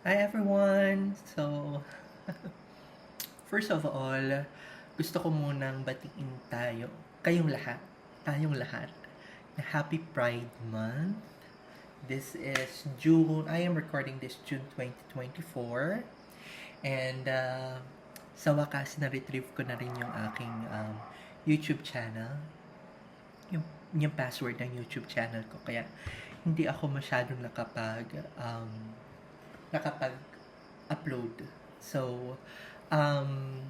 Hi everyone! So, first of all, gusto ko munang batiin tayong lahat, na Happy Pride Month. This is June, I am recording this June 2024. And sa wakas, na-retrieve ko na rin yung aking YouTube channel. Yung, yung password ng YouTube channel ko. Kaya, hindi ako masyadong nakapag-upload. So, um,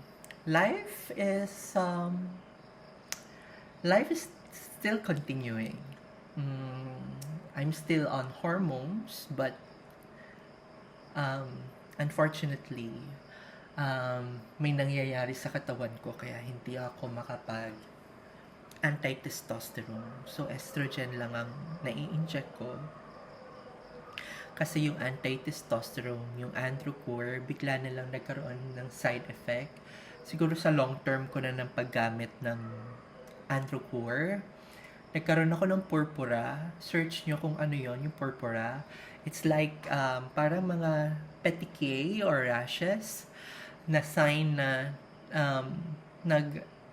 life is um, life is still continuing. I'm still on hormones, but um, unfortunately, may nangyayari sa katawan ko kaya hindi ako makapag anti-testosterone. So, estrogen lang ang nai-inject ko. Kasi yung anti-testosterone, yung Androcur, bigla na lang nagkaroon ng side effect. Siguro sa long term ko na ng paggamit ng Androcur, nagkaroon ako ng purpura. Search nyo kung ano yon yung purpura. It's like parang mga petechiae or rashes na sign na um,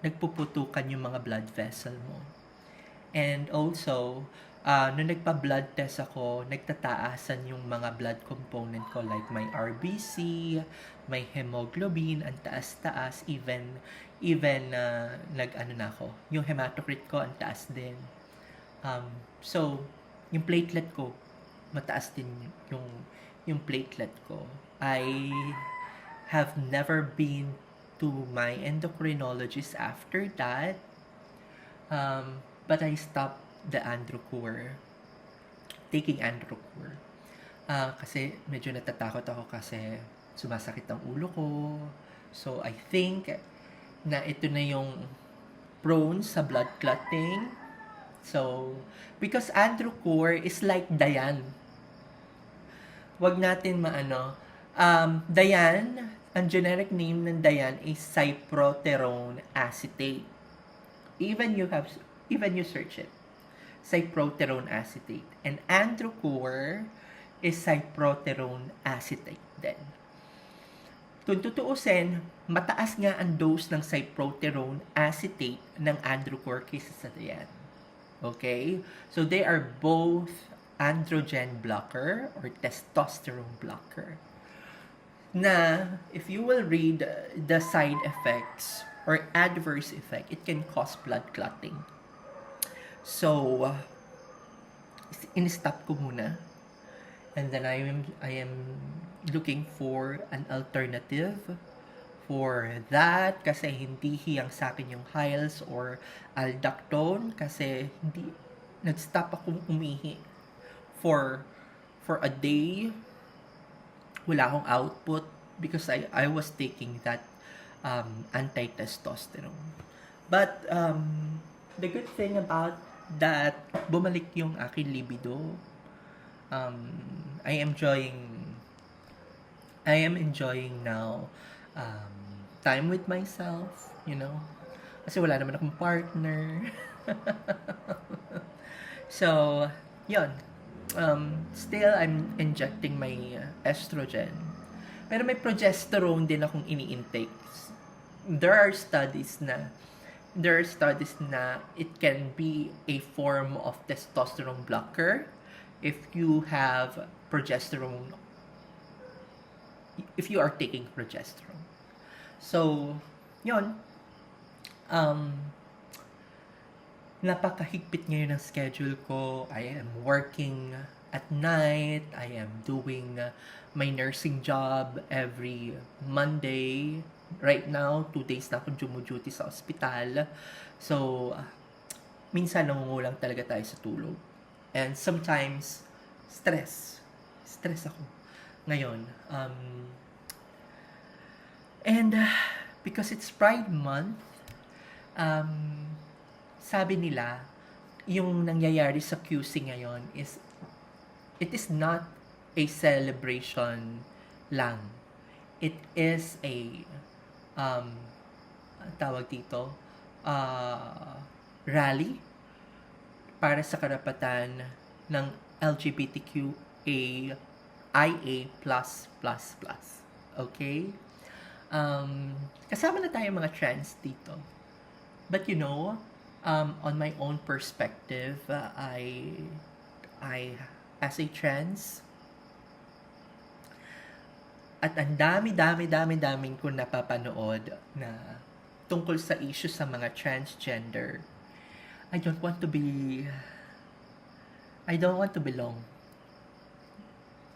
nagpuputukan yung mga blood vessel mo. And also, nung nagpa-blood test ako, nagtataasan yung mga blood component ko like my RBC, may hemoglobin, ang taas-taas, even nag-ano na ako, yung hematocrit ko ang taas din. So, yung platelet ko, mataas din yung platelet ko. I have never been to my endocrinologist after that. But I stopped the Androcur, taking Androcur. Kasi medyo natatakot ako kasi sumasakit ang ulo ko. So, I think na ito na yung prone sa blood clotting. So, because Androcur is like Dayan. Wag natin maano. Dayan, ang generic name ng Dayan is cyproterone acetate. Even you search it, cyproterone acetate. And Androcur is cyproterone acetate din. Kung tutuusin, mataas nga ang dose ng cyproterone acetate ng Androcur kaysa sa Dayan. Okay? So they are both androgen blocker or testosterone blocker. Na if you will read the side effects or adverse effect, it can cause blood clotting. So, in-stop ko muna. And then I am looking for an alternative for that kasi hindi hiyang sa akin yung Hiles or Aldactone kasi hindi nag-stop akong umihi for a day. Wala akong output because I was taking that anti-testosterone. But the good thing about that, bumalik yung aking libido. I am enjoying now time with myself, Kasi wala naman akong partner. So, yun. Still, I'm injecting my estrogen. Pero may progesterone din akong ini-intake. There are studies na it can be a form of testosterone blocker if you have progesterone, if you are taking progesterone. So, yun. Napakahigpit ngayon ng schedule ko. I am working at night. I am doing my nursing job every Monday. Right now, 2 days na akong duty sa ospital. So, minsan nangungulang talaga tayo sa tulog. And sometimes, stress. Stress ako ngayon. And because it's Pride Month, sabi nila, yung nangyayari sa QC ngayon it is not a celebration lang. It is a tawag dito, rally para sa karapatan ng LGBTQA IA+++. Okay? Kasama na tayo mga trans dito. But you know, on my own perspective, I as a trans, at ang daming ko napapanood na tungkol sa issue sa mga transgender. I don't want to belong.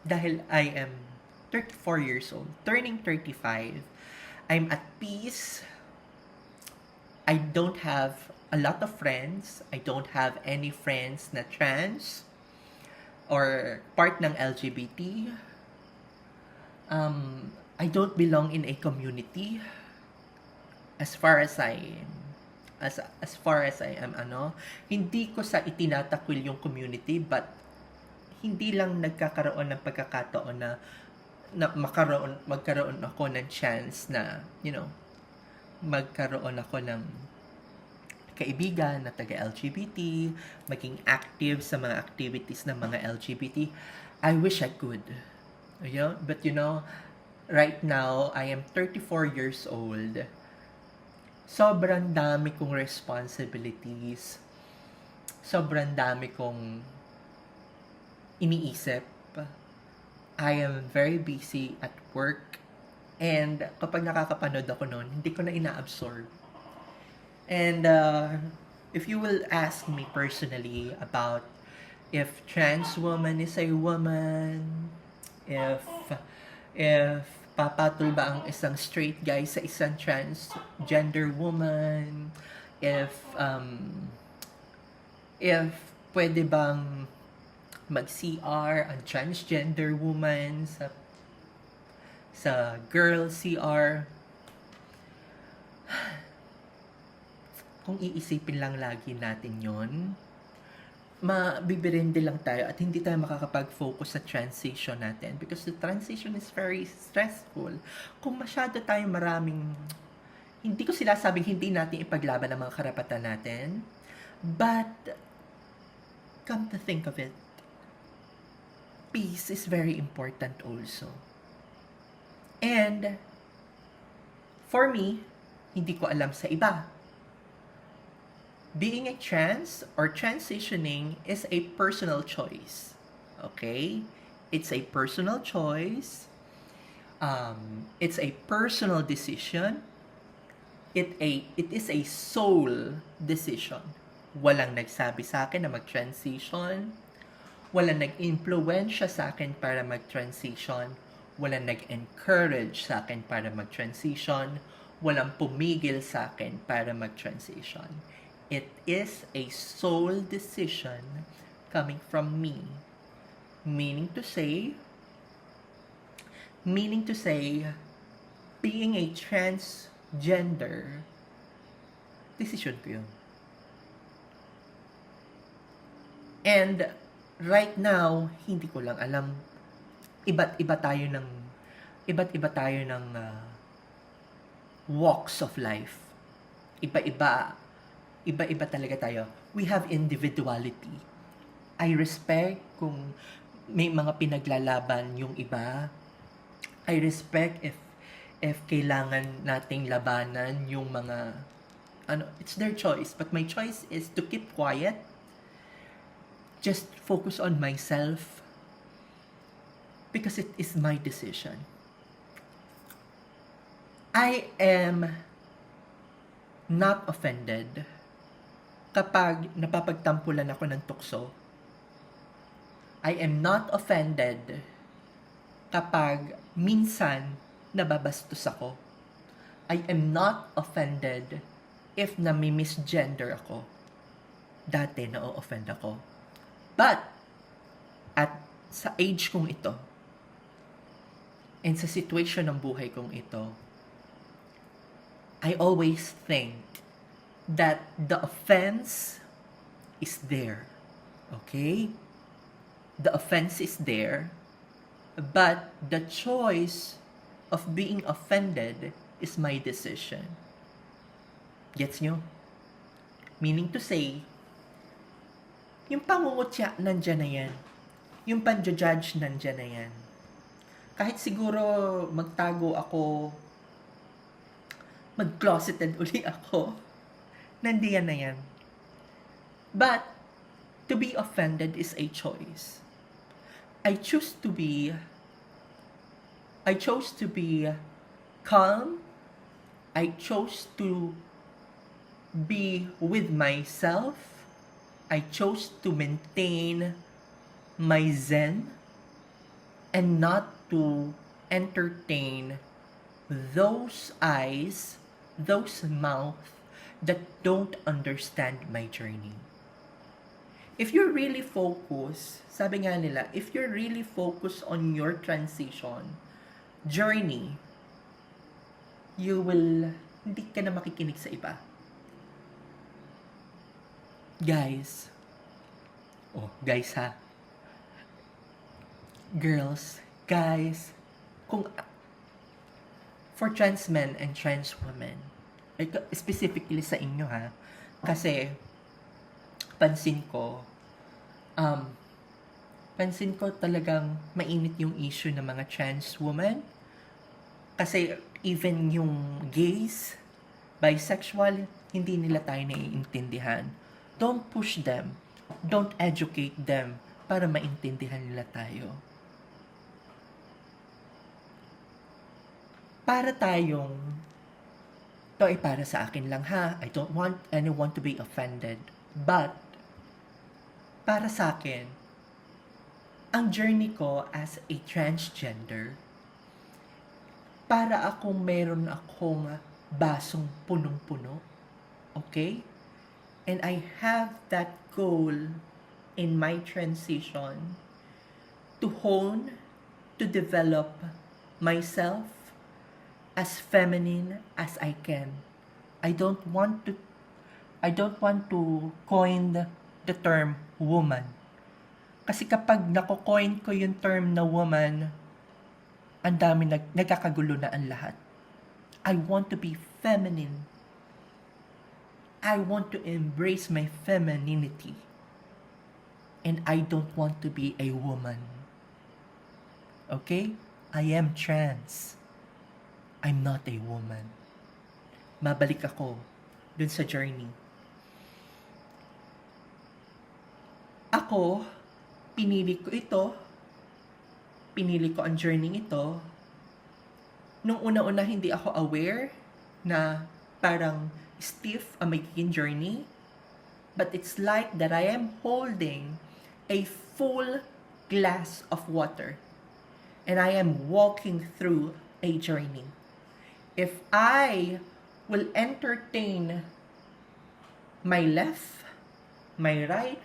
Dahil I am 34 years old, turning 35. I'm at peace. I don't have a lot of friends. I don't have any friends na trans or part ng LGBT. I don't belong in a community as far as I am hindi ko sa itinatakwil yung community, but hindi lang nagkakaroon ng pagkakataon na magkaroon ako ng chance na, magkaroon ako ng kaibigan na taga-LGBT, maging active sa mga activities ng mga LGBT. I wish I could. But right now, I am 34 years old. Sobrang dami kong responsibilities. Sobrang dami kong iniisip. I am very busy at work. And kapag nakakapanood ako noon, hindi ko na ina-absorb. And if you will ask me personally about if trans woman is a woman, if papatol ba ang isang straight guy sa isang transgender woman, if pwede bang mag-CR ang transgender woman sa girl CR, kung iisipin lang lagi natin yon, mabibirindi lang tayo at hindi tayo makakapag-focus sa transition natin, because the transition is very stressful. Kung masyado tayo hindi ko sinasabing hindi natin ipaglaban ang mga karapatan natin, but come to think of it, peace is very important also. And for me, hindi ko alam sa iba, being a trans or transitioning is a personal choice. Okay? It's a personal choice. It's a personal decision. It is a soul decision. Walang nagsabi sa akin na mag-transition. Walang nag-influensya sa akin para mag-transition. Walang nag-encourage sa akin para mag-transition. Walang pumigil sa akin para mag-transition. It is a soul decision coming from me. Meaning to say, being a transgender, decision ko yun. And right now, hindi ko lang alam, iba't iba tayo ng walks of life. Iba-iba talaga tayo. We have individuality. I respect kung may mga pinaglalaban yung iba. I respect if kailangan nating labanan yung mga it's their choice, but my choice is to keep quiet, just focus on myself, because it is my decision. I am not offended kapag napapagtampulan ako ng tukso. I am not offended kapag minsan nababastos ako. I am not offended if nami-misgender ako. Dati na-offend ako. But, sa age kong ito, and sa situation ng buhay kong ito, I always think that the offense is there. Okay? The offense is there, but the choice of being offended is my decision. Gets nyo? Meaning to say, yung pangungutya, nandyan na yan. Yung panja-judge, nandyan na yan. kahit siguro magtago ako, mag-closeted uli ako, nandiyan na yan. But, to be offended is a choice. I chose to be calm. I chose to be with myself. I chose to maintain my zen and not to entertain those eyes, those mouth that don't understand my journey. If you're really focused, sabi nga nila, if you're really focused on your transition journey, hindi ka na makikinig sa iba. Guys ha, girls, guys, for trans men and trans women, specifically sa inyo ha, kasi pansin ko talagang mainit yung issue ng mga trans women. Kasi even yung gays, bisexual, hindi nila tayo naiintindihan. Don't push them. Don't educate them para maintindihan nila tayo. Para tayong, to ay para sa akin lang ha. I don't want anyone to be offended. But, para sa akin, ang journey ko as a transgender, para meron akong basong punong-puno. Okay? And I have that goal in my transition to hone, to develop myself as feminine as I can. I don't want to coin the term woman. Kasi kapag nako-coin ko yung term na woman, ang dami nagkakagulo na ang lahat. I want to be feminine. I want to embrace my femininity. And I don't want to be a woman. Okay? I am trans. I'm not a woman. Mabalik ako dun sa journey. Ako, pinili ko ang journey ito. Nung una-una, hindi ako aware na parang stiff ang magiging journey. But it's like that I am holding a full glass of water. And I am walking through a journey. If I will entertain my left, my right,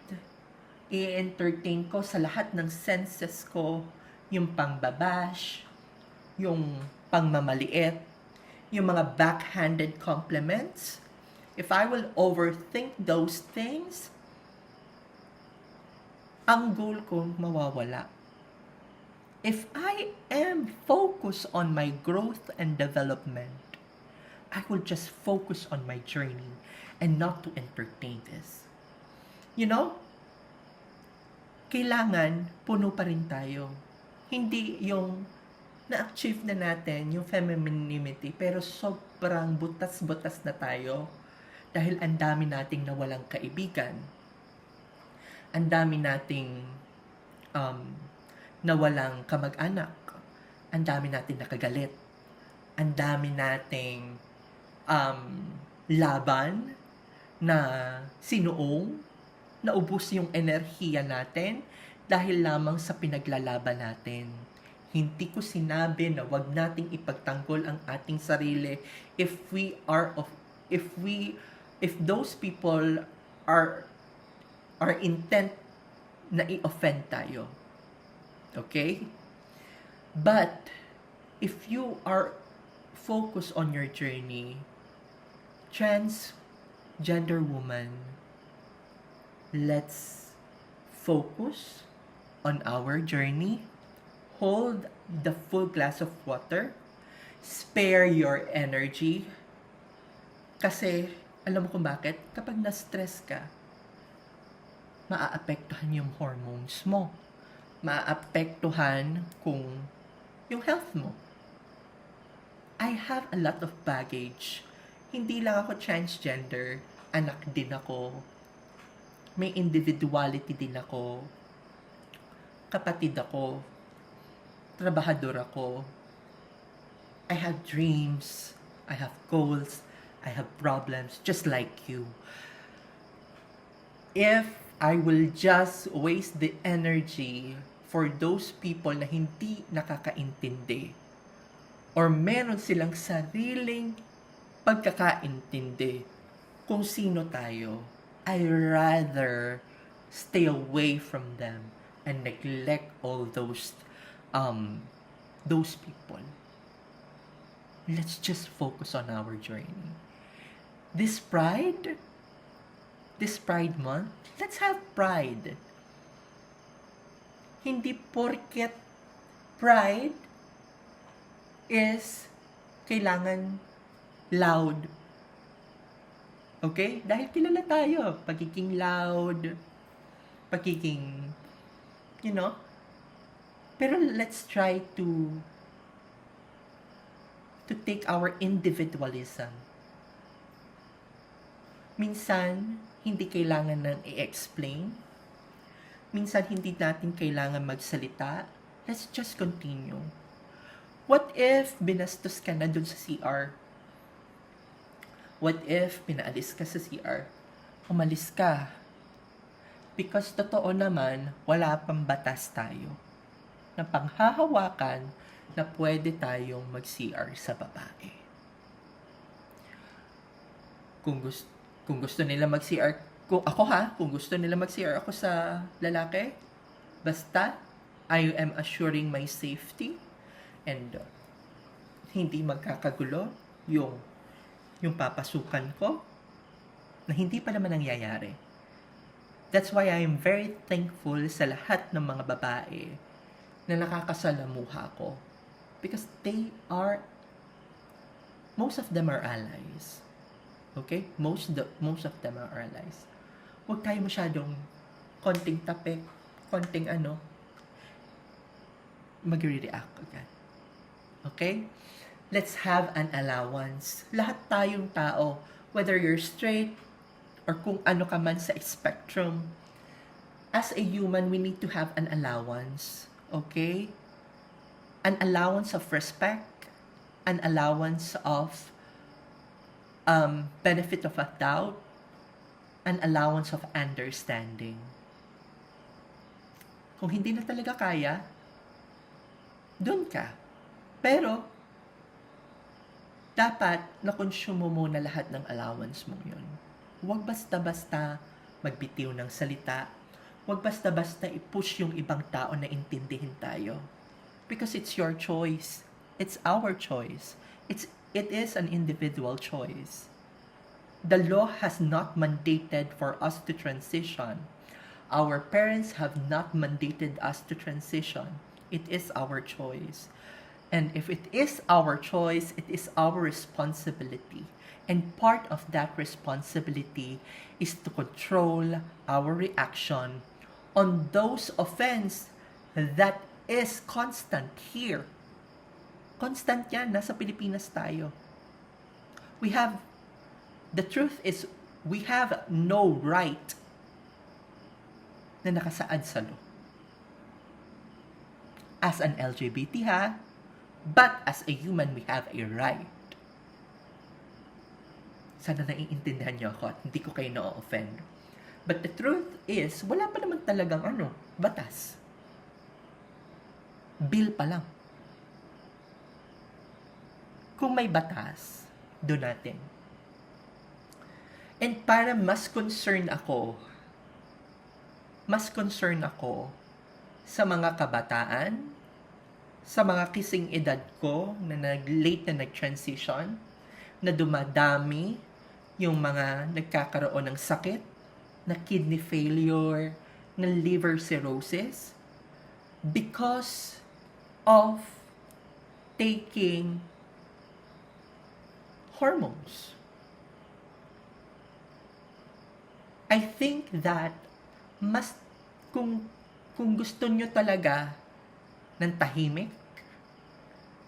i-entertain ko sa lahat ng senses ko, yung pangbabash, yung pangmamaliit, yung mga backhanded compliments. If I will overthink those things, ang goal ko mawawala. If I am focused on my growth and development, I will just focus on my journey and not to entertain this. You know, kailangan puno pa rin tayo. Hindi yung na-achieve na natin yung femininity pero sobrang butas-butas na tayo dahil ang dami nating nawalang kaibigan. Ang dami nating nawalang kamag-anak. Ang dami nating nakagalit. Ang dami nating laban na sinuong, naubos yung enerhiya natin dahil lamang sa pinaglalaban natin. Hindi ko sinabi na wag nating ipagtanggol ang ating sarili if those people are intent na i-offend tayo. Okay? But if you are focused on your journey, transgender woman, let's focus on our journey. Hold the full glass of water. Spare your energy. Kasi, alam mo kung bakit? Kapag na-stress ka, maaapektuhan yung hormones mo. Maaapektuhan kung yung health mo. I have a lot of baggage. Hindi lang ako transgender, anak din ako, may individuality din ako, kapatid ako, trabahador ako, I have dreams, I have goals, I have problems, just like you. If I will just waste the energy for those people na hindi nakakaintindi, or meron silang sariling pagkakaintindi kung sino tayo, I rather stay away from them and neglect all those people. Let's just focus on our journey. This Pride Month, let's have pride. Hindi porket pride is kailangan loud. Okay? Dahil kilala tayo. Pagiging loud, pagiging, pero let's try to take our individualism. Minsan, hindi kailangan nang i-explain. Minsan, hindi natin kailangan magsalita. Let's just continue. What if binastos ka na dun sa CR? What if pinaalis ka sa CR? Umalis ka. Because totoo naman, wala pang batas tayo na panghahawakan na pwede tayong mag-CR sa babae. Kung gusto nila mag-CR, kung gusto nila mag-CR ako sa lalaki, basta I am assuring my safety and hindi magkakagulo yung papasukan ko na hindi pa naman nangyayari. That's why I am very thankful sa lahat ng mga babae na nakakasalamuha ko. Because most of them are allies. Okay? Most of them are allies. Huwag tayo masyadong konting tapik, konting mag-react agad. Okay? Let's have an allowance. Lahat tayong tao, whether you're straight or kung ano ka man sa spectrum, as a human, we need to have an allowance. Okay? An allowance of respect, an allowance of benefit of a doubt, an allowance of understanding. Kung hindi na talaga kaya, dun ka. Pero, dapat na-consume mo muna lahat ng allowance mo yun. Huwag basta-basta magbitiw ng salita. Huwag basta-basta i-push yung ibang tao na intindihin tayo. Because it's your choice. It's our choice. It is an individual choice. The law has not mandated for us to transition. Our parents have not mandated us to transition. It is our choice. And if it is our choice, it is our responsibility. And part of that responsibility is to control our reaction on those offense that is constant here. Constant yan. Nasa Pilipinas tayo. The truth is, we have no right na nakasaad sa law. As an LGBT but as a human, we have a right. Sana naiintindihan niyo ako at hindi ko kayo na-offend. But the truth is, wala pa naman talagang batas. Bill pa lang. Kung may batas, doon natin. And para mas concerned ako sa mga kabataan, sa mga kising edad ko na late na nag-transition, na dumadami yung mga nagkakaroon ng sakit, na kidney failure, na liver cirrhosis, because of taking hormones. I think that kung gusto nyo talaga ng tahimik,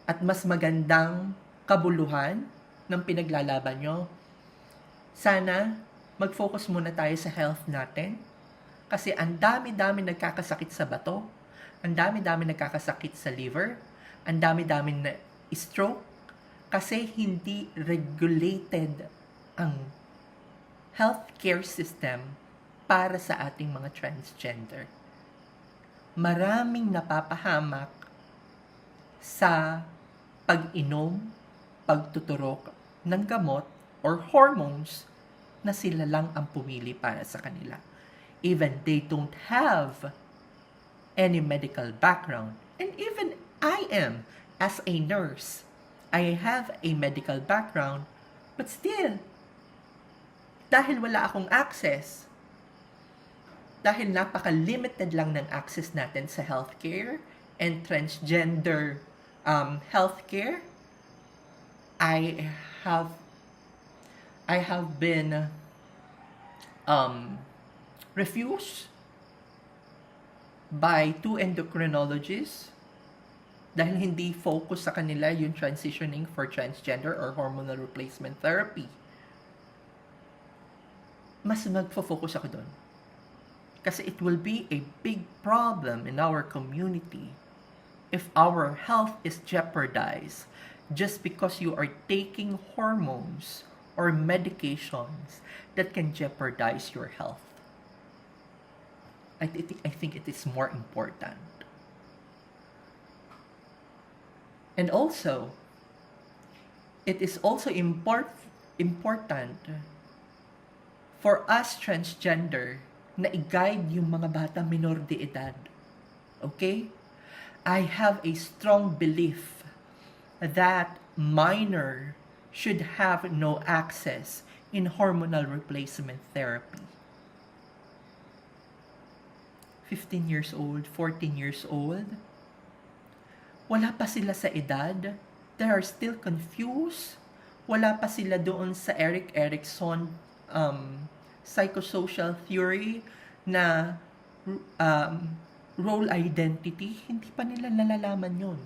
at mas magandang kabuluhan ng pinaglalaban nyo, sana mag-focus muna tayo sa health natin. Kasi ang dami-dami nagkakasakit sa bato, ang dami-dami nagkakasakit sa liver, ang dami-dami na stroke, kasi hindi regulated ang healthcare system para sa ating mga transgender. Maraming napapahamak sa pag-inom, pagtuturok ng gamot or hormones na sila lang ang pumili para sa kanila. Even they don't have any medical background. And even I am, as a nurse, I have a medical background, but still, dahil wala akong access, dahil napaka-limited lang ng access natin sa healthcare and transgender healthcare, I have been refused by 2 endocrinologists dahil hindi focus sa kanila yung transitioning for transgender or hormonal replacement therapy. Mas magfo-focus ako doon. Kasi it will be a big problem in our community if our health is jeopardized just because you are taking hormones or medications that can jeopardize your health. I think it is more important. And also, it is also important for us transgender na i-guide yung mga bata minor de edad. Okay? I have a strong belief that minor should have no access in hormonal replacement therapy. 15 years old, 14 years old, wala pa sila sa edad, they are still confused, wala pa sila doon sa Erik Erikson psychosocial theory na role identity, hindi pa nila nalalaman yun.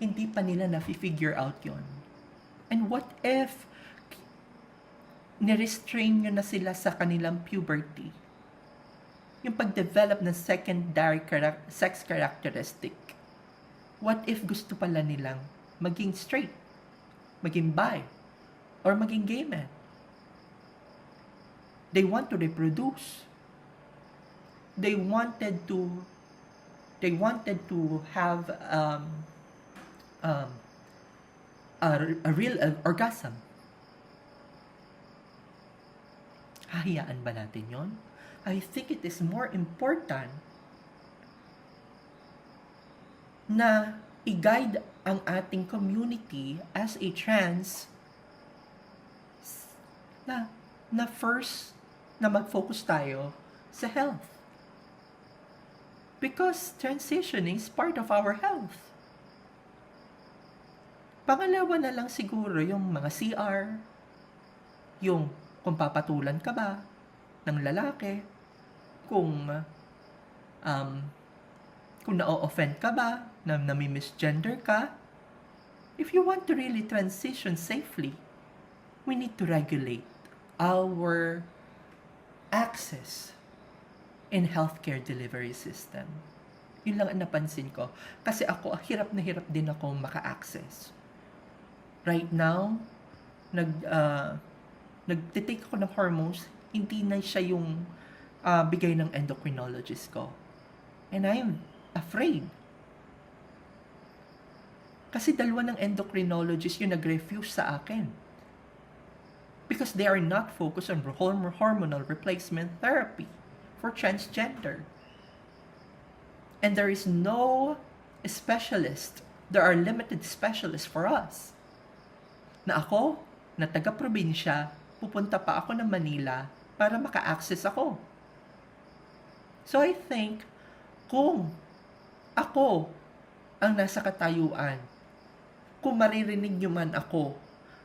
Hindi pa nila na-figure out yun. And what if nirestrain nyo na sila sa kanilang puberty? Yung pag-develop ng secondary sex characteristic. What if gusto pala nilang maging straight, maging bi, or maging gay man? They want to reproduce. They wanted to have a real orgasm. Hahayaan ba natin yon? I think it is more important na i-guide ang ating community as a trans na first na mag-focus tayo sa health. Because transitioning is part of our health. Pangalawa na lang siguro yung mga CR, yung kung papatulan ka ba ng lalaki, kung na-offend ka ba, na nami-misgender ka. If you want to really transition safely, we need to regulate our access in healthcare delivery system. Yun lang ang napansin ko. Kasi ako, hirap na hirap din ako maka-access. Right now, nagtitake ako ng hormones, hindi na siya yung bigay ng endocrinologist ko. And I am afraid. Kasi dalawa ng endocrinologist yung nag-refuse sa akin. Because they are not focused on hormonal replacement therapy for transgender. And there is no specialist. There are limited specialists for us. Na ako, na taga-probinsya, pupunta pa ako ng Manila para maka-access ako. So I think, kung ako ang nasa katayuan, kung maririnig nyo man ako,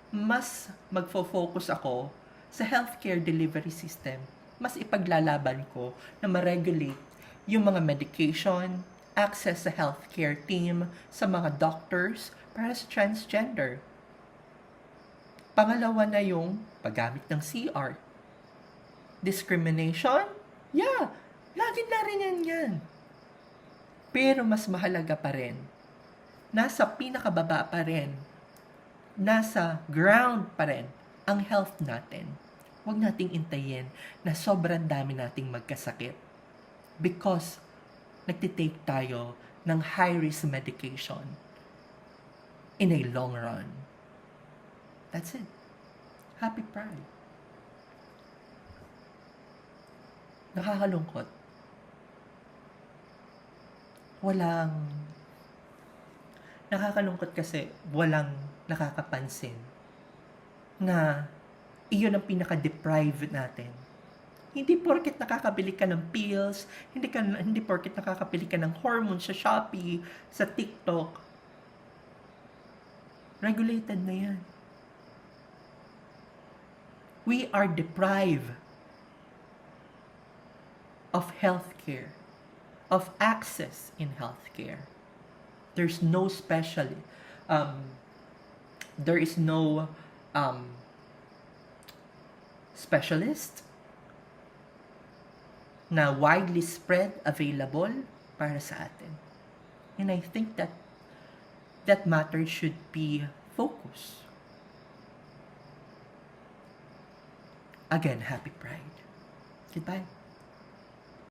mas magfo-focus ako sa healthcare delivery system. Mas ipaglalaban ko na ma-regulate yung mga medication access sa healthcare team, sa mga doctors, para sa transgender. Pangalawa na yung paggamit ng CR. Discrimination? Yeah, lagi na rin yan. Pero mas mahalaga pa rin, nasa pinakababa pa rin, nasa ground pa rin ang health natin. Huwag nating intayin na sobrang dami nating magkasakit because nagtitake tayo ng high-risk medication in a long run. That's it. Happy Pride. Nakakalungkot. Nakakalungkot kasi walang nakakapansin na iyon ang pinaka-deprive natin. Hindi porket nakakabili ka ng pills, hindi porket nakakabili ka ng hormones sa Shopee, sa TikTok. Regulated na yan. We are deprived of healthcare, of access in healthcare. There's no specialist na widely spread available para sa atin. And I think that matter should be focused. Again, happy Pride. Goodbye.